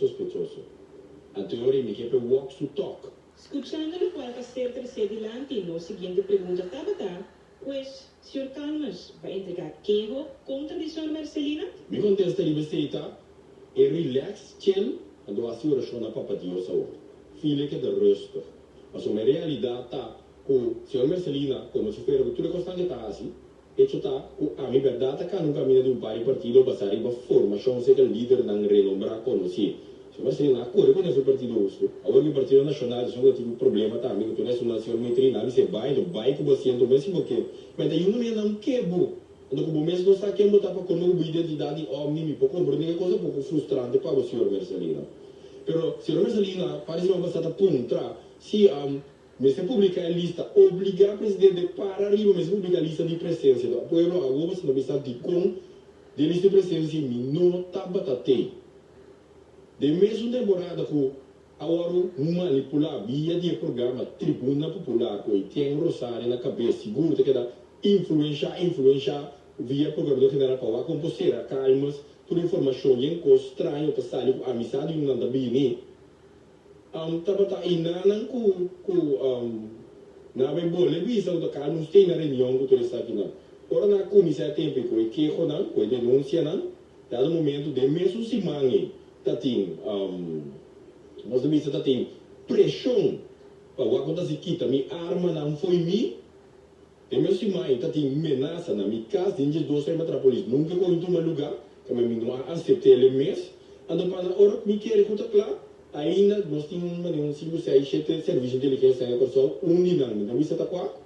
sospechoso. Anteriormente me quepe walk to talk. Escuchando lo cual va a ser adelante, no siguiente pregunta, Tabata, pues, Sr. Calmas, ¿va a entregar quejo contra el señor Marcelino? Me contesta de besteita, é relax, chill, en do assim oração na papa Deus ao. Filho que de rustig. Mas uma realidade tá, o senhor Marcelino, como se fosse tudo constante tá assim, hecho tá, a minha verdade tá no caminho de pai partido passar em uma formação ser líder não renombrar conhecido. Se você não acorda com esse partido usto, agora o partido nacional só tem um problema também, que o nacional metrina, se vai com você então mesmo porque, mas daí não quebro. Então como mesmo está que botar para como uma identidade omni, pouco compreender coisa pouco frustrante para o senhor Marcelino. Pero senhor Marcelino parece uma bastante punta, se se publicar a lista, obrigar o presidente para arriba, mas publicar a lista de presença do povo, agora você não precisa de com de lista de presença não tá batate. De mesma temporada que agora manipular via de programa Tribuna Popular que tem Rosário na cabeça, seguro que dá influência via programa do general para composter calmas, toda informação em coisa estranho para sair com amizade não anda bem. Tabata inanan na bem boa levisa do cara não tem na reunião que tu está aqui não. Ora na comissão tempo que não, que denúncia não, dado momento de mesmo se mangue tá tem nós vimos tá tem pressão para o acontecer aqui também arma não foi mim de mesmo se mangue tá tem ameaça na minha casa dentro dos metrópolis nunca vou em um lugar que me não aceitei ele mês ando para ora me quer contar claro ainda nós temos um 5, 6, 7 serviços de inteligência em pessoal unidade então isso tá qual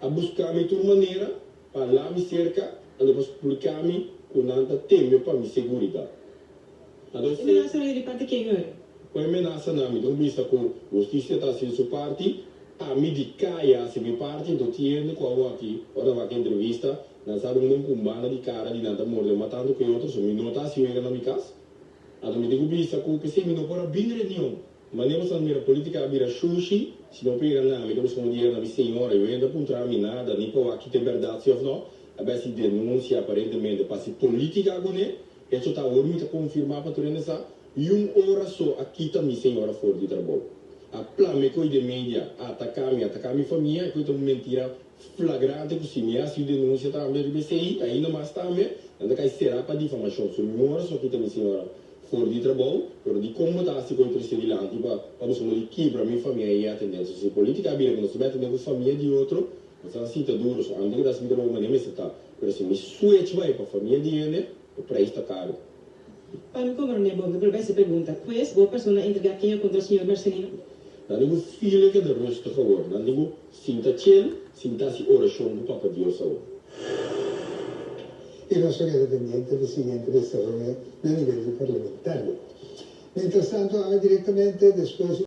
a buscar me de maneira para lá me cerca ando para publicar me com nada teme para me segurança. Ameaça de parte quem é? O ameaça na minha vista com justiça está sendo sua parte, a medicaia se me parte do tiendo com aqui, ora vai que entrevista, nós sabemos um combate de cara de nada morder matando que outros, me não está se vendo na minha casa. A do me digo vista com que se me não for bem reunião, mas nem você mira política vira sushi, se não pega nada, me damos com dinheiro na minha senhora, eu ainda apontar me nada, nem para aqui tem verdade se ou não, a ver se denúncia aparentemente para se política agora. Isso está muito confirmado para tudo isso. E hora só aqui também senhora fora de trabalho. A plame coi de mídia atacar minha família, que é uma mentira flagrante que se me hace denúncia também do BCI, ainda mais também, ainda que será para difamação. Senhora só aqui também senhora fora de trabalho, pero de como está se com interesse lá, para você não quebrar minha família e a tendência se política abrir, não se mete com família de outro, mas assim está duro, só anda que dá se meter uma maneira está, pero se me switch vai para família de ele o preço está caro. Para me compreender, bom, eu essa pergunta, pois, boa pessoa entregar quem é contra o senhor Marcelino? Não digo filho que de rosto agora, não digo sinta chill, sinta se oração do Papa Deus agora. Il nostro caso pendiente del seguente desarrollo nel livello parlamentare. Mentre tanto direttamente después